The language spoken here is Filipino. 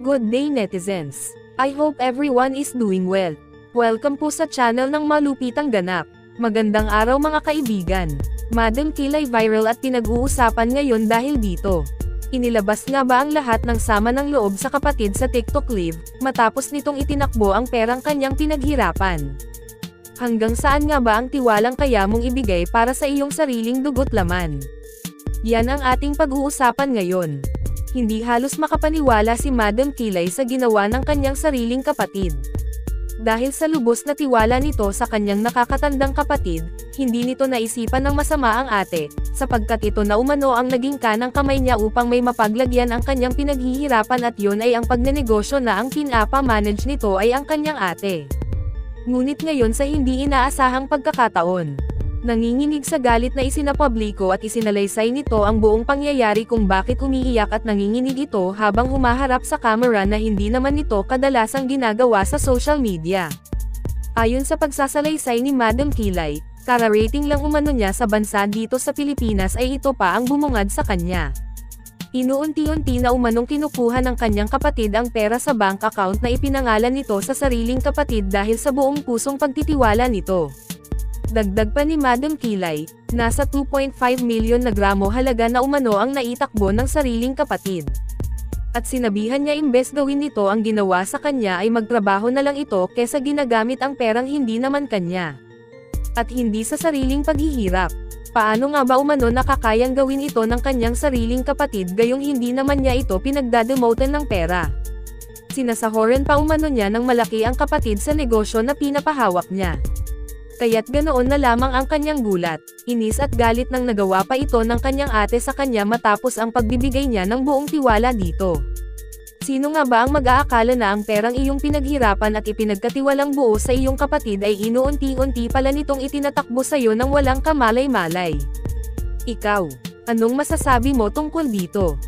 Good day netizens. I hope everyone is doing well. Welcome po sa channel ng Malupitang Ganap. Magandang araw mga kaibigan. Madam Kilay viral at pinag-uusapan ngayon dahil dito. Inilabas nga ba ang lahat ng sama ng loob sa kapatid sa TikTok live, matapos nitong itinakbo ang perang kanyang pinaghirapan? Hanggang saan nga ba ang tiwalang kaya mong ibigay para sa iyong sariling dugo't laman? Yan ang ating pag-uusapan ngayon. Hindi halos makapaniwala si Madam Kilay sa ginawa ng kanyang sariling kapatid. Dahil sa lubos na tiwala nito sa kanyang nakakatandang kapatid, hindi nito naisipan ng masama ang ate, sapagkat ito na umano ang naging kanang kamay niya upang may mapaglagyan ang kanyang pinaghihirapan at yun ay ang pagnenegosyo na ang pinapa-manage nito ay ang kanyang ate. Ngunit ngayon sa hindi inaasahang pagkakataon, nanginginig sa galit na isinapubliko at isinalaysay nito ang buong pangyayari kung bakit umiiyak at nanginginig ito habang humaharap sa camera na hindi naman nito kadalasang ginagawa sa social media. Ayon sa pagsasalaysay ni Madam Kilay, kara-rating lang umano niya sa bansa dito sa Pilipinas ay ito pa ang bumungad sa kanya. Inuunti-unti na umanong kinukuha ng kanyang kapatid ang pera sa bank account na ipinangalan nito sa sariling kapatid dahil sa buong pusong pagtitiwala nito. Dagdag pa ni Madam Kilay, nasa 2.5 milyon na gramo halaga na umano ang naitakbo ng sariling kapatid. At sinabihan niya imbes gawin nito ang ginawa sa kanya ay magtrabaho na lang ito kesa ginagamit ang perang hindi naman kanya. At hindi sa sariling paghihirap. Paano nga ba umano nakakayang gawin ito ng kanyang sariling kapatid gayong hindi naman niya ito pinagdademotan ng pera? Sinasahoran pa umano niya ng malaki ang kapatid sa negosyo na pinapahawak niya. Kaya't ganoon na lamang ang kanyang gulat, inis at galit nang nagawa pa ito ng kanyang ate sa kanya matapos ang pagbibigay niya ng buong tiwala dito. Sino nga ba ang mag-aakala na ang perang iyong pinaghirapan at ipinagkatiwalang buo sa iyong kapatid ay inuunti-unti pala nitong itinatakbo sa iyo ng walang kamalay-malay? Ikaw, anong masasabi mo tungkol dito?